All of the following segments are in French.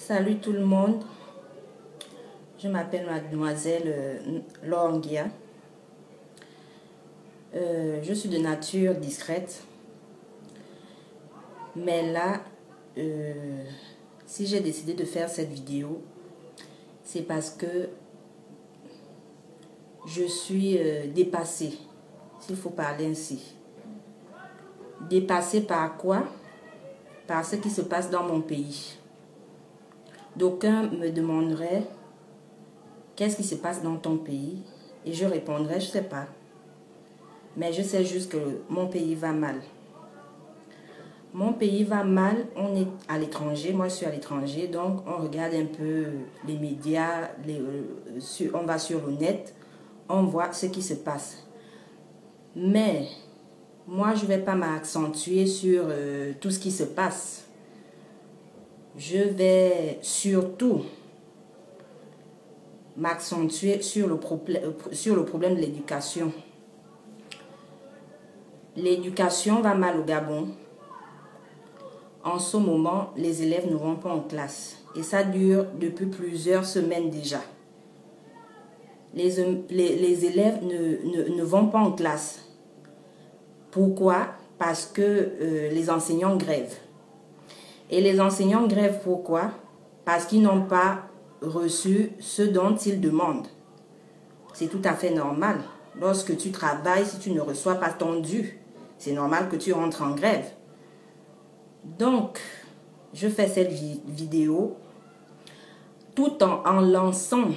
Salut tout le monde, je m'appelle mademoiselle Longia. Je suis de nature discrète, mais là, si j'ai décidé de faire cette vidéo, c'est parce que je suis dépassée, s'il faut parler ainsi. Dépassée par quoi? Par ce qui se passe dans mon pays. D'aucuns me demanderaient qu'est-ce qui se passe dans ton pays et je répondrais je ne sais pas. Mais je sais juste que mon pays va mal. Mon pays va mal, on est à l'étranger, moi je suis à l'étranger, donc on regarde un peu les médias, on va sur le net, on voit ce qui se passe. Mais moi je ne vais pas m'accentuer sur tout ce qui se passe. Je vais surtout m'accentuer sur le problème de l'éducation. L'éducation va mal au Gabon. En ce moment, les élèves ne vont pas en classe. Et ça dure depuis plusieurs semaines déjà. Les élèves ne vont pas en classe. Pourquoi? Parce que les enseignants grèvent. Et les enseignants grèvent pourquoi? Parce qu'ils n'ont pas reçu ce dont ils demandent. C'est tout à fait normal. Lorsque tu travailles, si tu ne reçois pas ton dû, c'est normal que tu rentres en grève. Donc, je fais cette vidéo tout en lançant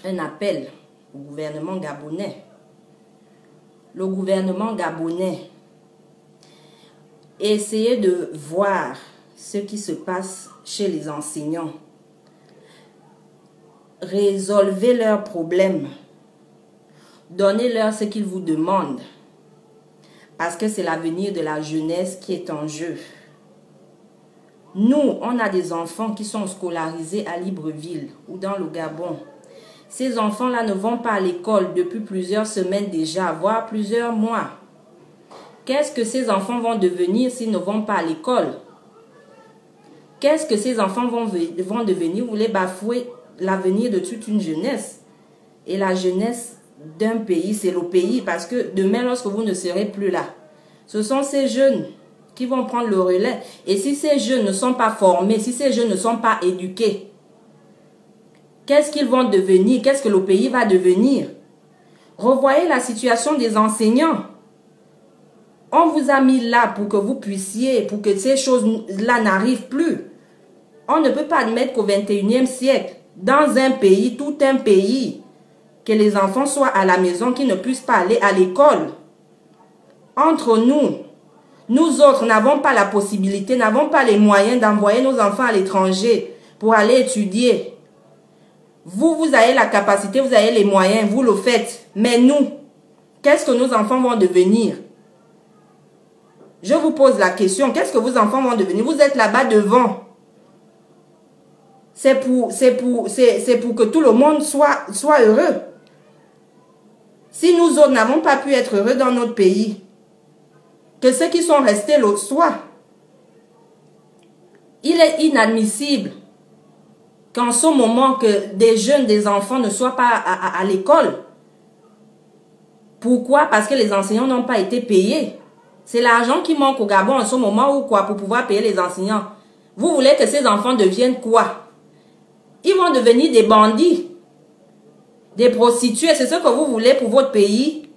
un appel au gouvernement gabonais. Le gouvernement gabonais, essayez de voir ce qui se passe chez les enseignants. Résolvez leurs problèmes. Donnez-leur ce qu'ils vous demandent. Parce que c'est l'avenir de la jeunesse qui est en jeu. Nous, on a des enfants qui sont scolarisés à Libreville ou dans le Gabon. Ces enfants-là ne vont pas à l'école depuis plusieurs semaines déjà, voire plusieurs mois. Qu'est-ce que ces enfants vont devenir s'ils ne vont pas à l'école? Qu'est-ce que ces enfants vont devenir? Vous voulez bafouer l'avenir de toute une jeunesse. Et la jeunesse d'un pays, c'est le pays. Parce que demain, lorsque vous ne serez plus là, ce sont ces jeunes qui vont prendre le relais. Et si ces jeunes ne sont pas formés, si ces jeunes ne sont pas éduqués, qu'est-ce qu'ils vont devenir? Qu'est-ce que le pays va devenir? Revoyez la situation des enseignants. On vous a mis là pour que vous puissiez, pour que ces choses-là n'arrivent plus. On ne peut pas admettre qu'au 21e siècle, dans un pays, tout un pays, que les enfants soient à la maison, qu'ils ne puissent pas aller à l'école. Entre nous, nous autres n'avons pas la possibilité, n'avons pas les moyens d'envoyer nos enfants à l'étranger pour aller étudier. Vous avez la capacité, vous avez les moyens, vous le faites. Mais nous, qu'est-ce que nos enfants vont devenir? Je vous pose la question, qu'est-ce que vos enfants vont devenir? Vous êtes là-bas devant. C'est pour que tout le monde soit heureux. Si nous autres n'avons pas pu être heureux dans notre pays, que ceux qui sont restés le soient. Il est inadmissible qu'en ce moment que des jeunes, des enfants ne soient pas à l'école. Pourquoi? Parce que les enseignants n'ont pas été payés. C'est l'argent qui manque au Gabon en ce moment ou quoi pour pouvoir payer les enseignants. Vous voulez que ces enfants deviennent quoi? Ils vont devenir des bandits, des prostituées. C'est ce que vous voulez pour votre pays?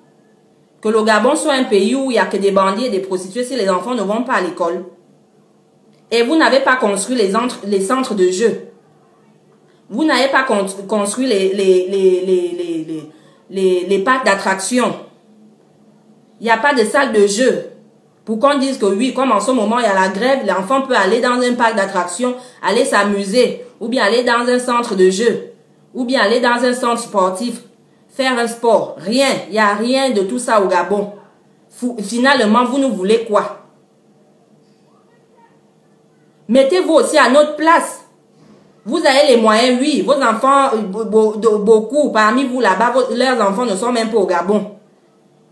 Que le Gabon soit un pays où il n'y a que des bandits et des prostituées si les enfants ne vont pas à l'école. Et vous n'avez pas construit les centres de jeu. Vous n'avez pas construit les parcs d'attractions. Il n'y a pas de salle de jeu. Pour qu'on dise que oui, comme en ce moment il y a la grève, l'enfant peut aller dans un parc d'attractions, aller s'amuser, ou bien aller dans un centre de jeu, ou bien aller dans un centre sportif, faire un sport. Rien, il n'y a rien de tout ça au Gabon. Finalement, vous nous voulez quoi? Mettez-vous aussi à notre place. Vous avez les moyens, oui. Vos enfants, beaucoup, parmi vous là-bas, leurs enfants ne sont même pas au Gabon.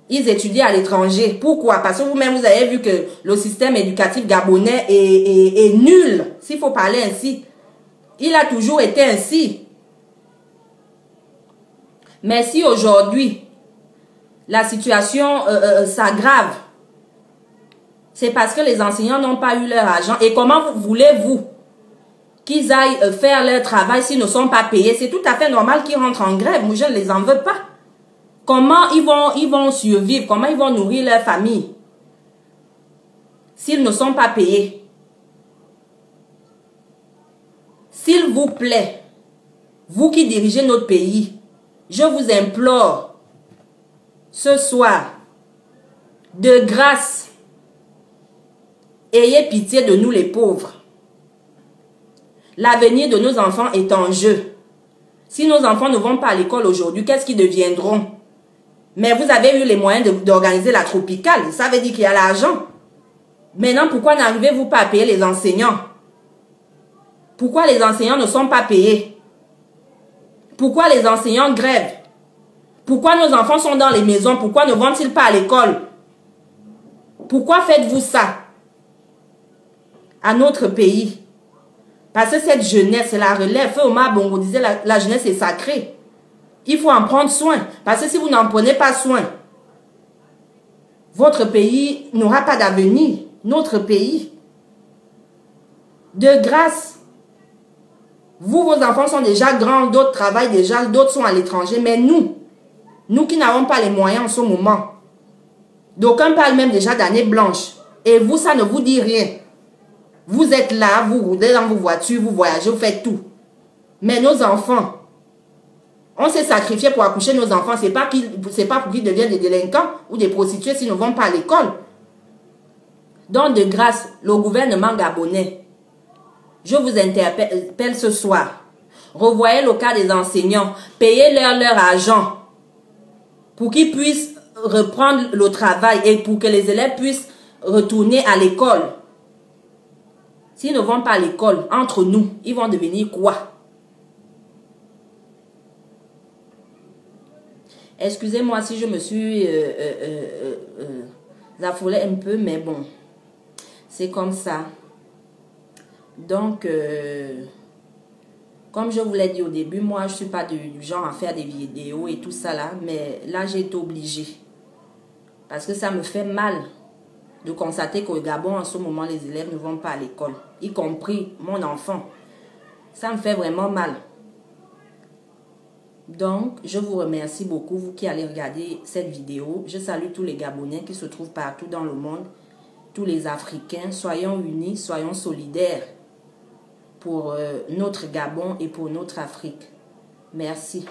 Ils étudient à l'étranger. Pourquoi? Parce que vous-même, vous avez vu que le système éducatif gabonais est nul, s'il faut parler ainsi. Il a toujours été ainsi. Mais si aujourd'hui, la situation s'aggrave, c'est parce que les enseignants n'ont pas eu leur argent. Et comment voulez-vous qu'ils aillent faire leur travail s'ils ne sont pas payés? C'est tout à fait normal qu'ils rentrent en grève. Moi, je ne les en veux pas. Comment ils vont survivre? Comment ils vont nourrir leur famille s'ils ne sont pas payés? S'il vous plaît, vous qui dirigez notre pays, je vous implore ce soir, de grâce, ayez pitié de nous les pauvres. L'avenir de nos enfants est en jeu. Si nos enfants ne vont pas à l'école aujourd'hui, qu'est-ce qu'ils deviendront? Mais vous avez eu les moyens d'organiser la tropicale. Ça veut dire qu'il y a l'argent. Maintenant, pourquoi n'arrivez-vous pas à payer les enseignants? Pourquoi les enseignants ne sont pas payés? Pourquoi les enseignants grèvent? Pourquoi nos enfants sont dans les maisons? Pourquoi ne vont-ils pas à l'école? Pourquoi faites-vous ça à notre pays? Parce que cette jeunesse, c'est la relève. Feu Omar Bongo disait la jeunesse est sacrée. Il faut en prendre soin. Parce que si vous n'en prenez pas soin, votre pays n'aura pas d'avenir. Notre pays. De grâce, vous, vos enfants sont déjà grands, d'autres travaillent déjà, d'autres sont à l'étranger. Mais nous qui n'avons pas les moyens en ce moment, d'aucuns parlent même déjà d'année blanche. Et vous, ça ne vous dit rien. Vous êtes là, vous roulez dans vos voitures, vous voyagez, vous faites tout. Mais nos enfants, on s'est sacrifié pour accoucher nos enfants. C'est pas pour qu'ils deviennent des délinquants ou des prostituées s'ils ne vont pas à l'école. Donc, de grâce, le gouvernement gabonais, je vous interpelle ce soir. Revoyez le cas des enseignants. Payez-leur leur argent pour qu'ils puissent reprendre le travail et pour que les élèves puissent retourner à l'école. S'ils ne vont pas à l'école, entre nous, ils vont devenir quoi? Excusez-moi si je me suis affolée un peu, mais bon, c'est comme ça. Donc, comme je vous l'ai dit au début, moi, je ne suis pas du genre à faire des vidéos et tout ça là, mais là, j'ai été obligée. Parce que ça me fait mal de constater qu'au Gabon, en ce moment, les élèves ne vont pas à l'école, y compris mon enfant. Ça me fait vraiment mal. Donc, je vous remercie beaucoup, vous qui allez regarder cette vidéo. Je salue tous les Gabonais qui se trouvent partout dans le monde, tous les Africains. Soyons unis, soyons solidaires pour notre Gabon et pour notre Afrique. Merci.